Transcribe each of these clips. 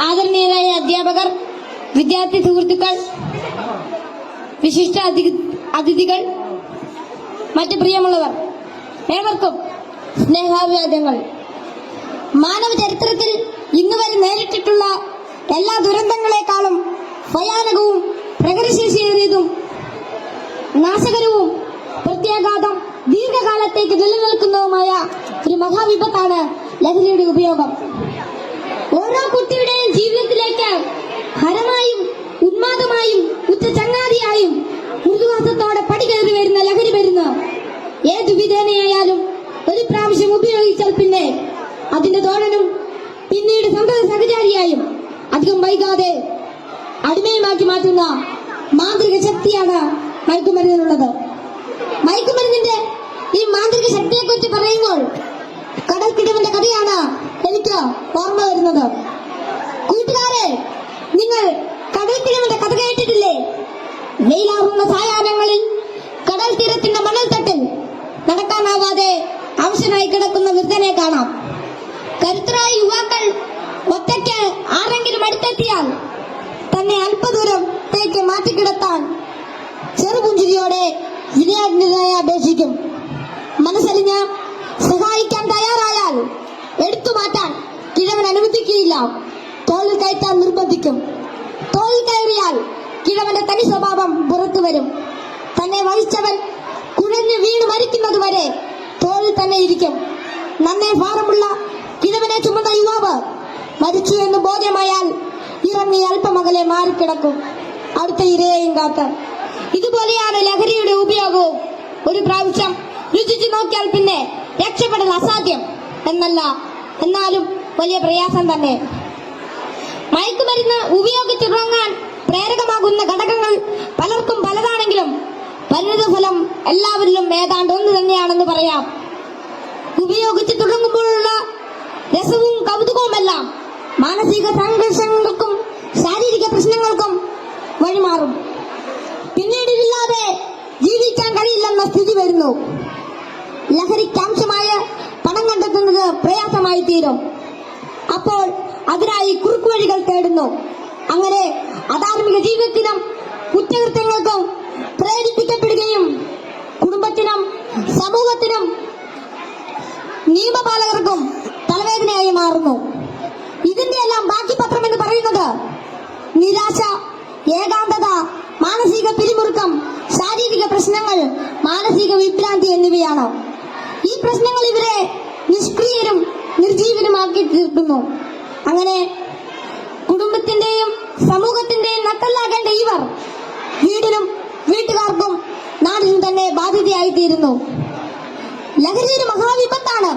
ആദരണീയരായ അധ്യാപകർ, വിദ്യാർത്ഥി സുഹൃത്തുക്കൾ, വിശിഷ്ട അതിഥികൾ, മറ്റ് പ്രിയമുള്ളവർ, ഏവർക്കും സ്നേഹാഭിവാദ്യങ്ങൾ. മാനവ ചരിത്രത്തിൽ ഇന്നുവരെ നേരിട്ടിട്ടുള്ള എല്ലാ ദുരന്തങ്ങളെക്കാളും ഭയാനകവും പ്രകൃതിശേഷിയേറിയതും നാശകരവും പ്രത്യാഘാതം ദീർഘകാലത്തേക്ക് നിലനിൽക്കുന്നതുമായ ഒരു മഹാവിപത്താണ് ലഹരിയുടെ ഉപയോഗം. ഓരോ കുട്ടിയുടെയും ജീവിതത്തിലേക്ക് ഹരമായും ഉന്മാദമായും ഉച്ച ചങ്ങാതിയായും മൃദുവാസത്തോടെ പടികയറി വരുന്ന ലഹരി മരുന്ന് ഏതു വിധേനയായാലും ഒരു പ്രാവശ്യം ഉപയോഗിച്ചാൽ പിന്നെ അതിന്റെ തോഴനും പിന്നീട് സന്തത സഹചാരിയായും അധികം വൈകാതെ അടിമയുമാക്കി മാറ്റുന്ന മാന്ത്രിക ശക്തിയാണ് മയക്കുമരുന്നിനുള്ളത്. മയക്കുമരുന്നിന്റെ ഈ മാന്ത്രിക ശക്തിയെക്കുറിച്ച് പറയുമ്പോൾ കടൽക്കിടവിന്റെ കഥയാണ് എനിക്ക് ഓർമ്മ വരുന്നത്. കൂട്ടുകാരെ, നിങ്ങൾ കടൽക്കിടവിന്റെ കഥ കേട്ടിട്ടില്ലേ? വെയിലാറുന്ന സായാഹ്നങ്ങളിൽ കടൽ തീരത്തിന്റെ മണൽത്തട്ടിൽ നടക്കാനാവാതെ അവശനായി കിടക്കുന്ന വൃദ്ധനെ കാണാം. കരുത്തരായ യുവാക്കൾ ഒറ്റയ്ക്ക് ആരെങ്കിലും അടുത്തെത്തിയാൽ തന്നെ അല്പദൂരത്തേക്ക് മാറ്റിക്കിടത്താൻ ചെറുപുഞ്ചിരിയോടെ വിനയാന്യതയെ അപേക്ഷിക്കും. മനസ്സലിഞ്ഞ് സഹായിക്കാൻ തയ്യാറായാൽ എടുത്തു മാറ്റാൻ കിഴവൻ അനുവദിക്കുകയില്ല. തോളിൽ കയറ്റാൻ നിർബന്ധിക്കും. തോളിൽ കയറിയാൽ കിഴവന്റെ തനി സ്വഭാവം പുറത്തു വരും. തന്നെ വഹിച്ചവൻ കുഴഞ്ഞു വീണ് മരിക്കുന്നതുവരെ തോളിൽ തന്നെ ഇരിക്കും. നന്നേ ഭാരമുള്ള കിഴവനെ ചുമന്ന യുവാവ് മരിച്ചു എന്ന് ബോധ്യമായാൽ ഇറങ്ങി അല്പമകലെ മാറിക്കിടക്കും, അടുത്ത ഇരയെയും കാത്ത്. ഇതുപോലെയാണ് ലഹരിയുടെ ഉപയോഗവും. ഒരു പ്രാവശ്യം രുചിച്ചു നോക്കിയാൽ പിന്നെ രക്ഷപ്പെടൽ അസാധ്യം എന്നല്ല, എന്നാലും വലിയ പ്രയാസം തന്നെ. മയക്കുമരുന്ന് ഉപയോഗിച്ചിറങ്ങാൻ പ്രേരകമാകുന്ന ഘടകങ്ങൾ പലർക്കും പലതാണെങ്കിലും പരിണിതഫലം എല്ലാവരിലും ഏതാണ്ട് ഒന്ന് തന്നെയാണെന്ന് പറയാം. ഉപയോഗിച്ച് തുടങ്ങുമ്പോഴുള്ള രസവും കൗതുകവുമെല്ലാം മാനസിക സംഘർഷങ്ങൾക്കും ശാരീരിക പ്രശ്നങ്ങൾക്കും വഴിമാറും. പിന്നീട് ഇതില്ലാതെ ജീവിക്കാൻ കഴിയില്ലെന്ന സ്ഥിതി വരുന്നു. ലഹരിക്കാംശമായ പണം കണ്ടെത്തുന്നത് പ്രയാസമായി തീരും. അപ്പോൾ അതിനായി കുറുക്കുവഴികൾ തേടുന്നു. അങ്ങനെ അധാർമിക ജീവിതത്തിനും കുറ്റകൃത്യങ്ങൾക്കും പ്രേരിപ്പിക്കപ്പെടുകയും കുടുംബത്തിനും സമൂഹത്തിനും നിയമപാലകർക്കും തലവേദനയായി മാറുന്നു. ഇതിന്റെ എല്ലാം ബാക്കി പത്രം എന്ന് പറയുന്നത് നിരാശ, ഏകാന്തത, മാനസിക പിരിമുറുക്കം, ശാരീരിക പ്രശ്നങ്ങൾ, മാനസിക വിഭ്രാന്തി എന്നിവയാണ്. ഈ പ്രശ്നങ്ങൾ ഇവരെ നിഷ്ക്രിയരും നിർജീവനുമാക്കി തീർക്കുന്നു. അങ്ങനെ കുടുംബത്തിന്റെയും സമൂഹത്തിന്റെയും നട്ടല്ലാകേണ്ട ഇവർ വീടിനും വീട്ടുകാർക്കും നാടിനും തന്നെ ബാധ്യതയായി തീരുന്നു. ലഹരി ഒരു മഹാവിപത്താണ്,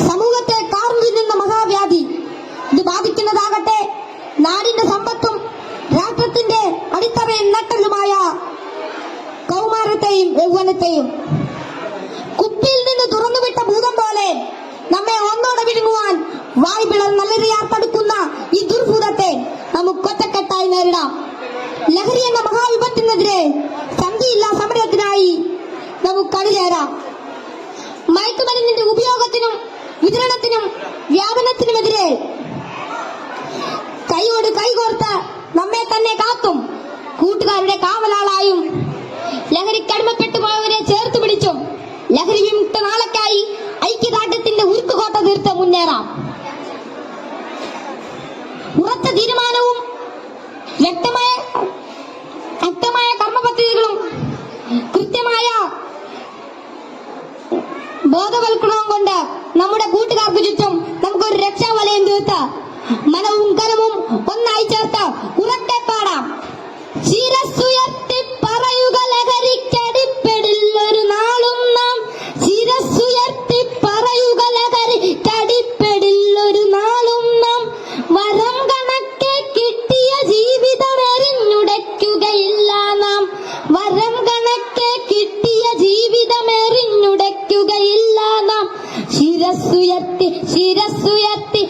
സമൂഹത്തെ കാർന്നു തിന്നുന്ന മഹാവ്യാധി. ഇത് ബാധിക്കുന്നതാകട്ടെ നാടിന്റെ സമ്പത്തും രാഷ്ട്രത്തിന്റെ അടിത്തറയും നട്ടലുമായ കൗമാരത്തെയും യൗവനത്തെയും. കുപ്പിയിൽ നിന്ന് തുറന്നുവിട്ട ഭൂതം പോലെ നമ്മെ ഒന്നോടെ വിഴുങ്ങുവാൻ വായ് പിളർന്നലറിയാർത്തടുക്കുന്ന ഈ ദുർഭൂതത്തെ നമുക്ക് ഒറ്റക്കെട്ടായി നേരിടാം. ലഹരി എന്ന മഹാവിപത്തിനെതിരെ സന്ധിയില്ലാ സമരത്തിനായി നമുക്ക് അണിചേരാം. മയക്കുമരുന്നിന്റെ ഉപയോഗത്തിനും വിതരണത്തിനും വ്യാപനത്തിനുമെതിരെ കൈയോട് കൈകോർത്ത് നമ്മെ തന്നെ കാത്തും കൂട്ടുകാരുടെ കാവലാളായും ലഹരിക്കടിമപ്പെട്ടു പോയവരെ ചേർത്ത് പിടിച്ചും ലഹരി വിമുക്ത നാളേക്കായി ഐക്യദാർഢ്യത്തിന്റെ ഉരുക്കുകോട്ട തീർത്ത് മുന്നേറാം. ഉറച്ച തീരുമാനവും വ്യക്തമായ കർമ്മപദ്ധതികളും കൃത്യമായ ബോധവൽക്കരണവും കൊണ്ട് നമ്മുടെ കൂട്ടുകാർക്ക് ചുറ്റും നമുക്കൊരു രക്ഷാവലയം തീർത്ത് മനവും കനവും ഒന്നായി ചേർത്ത് ഉറക്കെ പാടാം. ശിരസ്സുയർത്തി പറയുക ലഹരിക്കടിപ്പെടില്ലൊരു നാളും നാം. ശിരസ്സുയർത്തി പറയുക ലഹരിക്കടിപ്പെടില്ലൊരു നാളും നാം. വരം കണക്കെ കിട്ടിയ ജീവിതം എറിഞ്ഞുടയ്ക്കുകയില്ല നാം. വരം കണക്കെ കിട്ടിയ ജീവിതം എറിഞ്ഞുടയ്ക്കുകയില്ല നാം. ശിരസ്സുയർത്തി ശിരസ്സുയർത്തി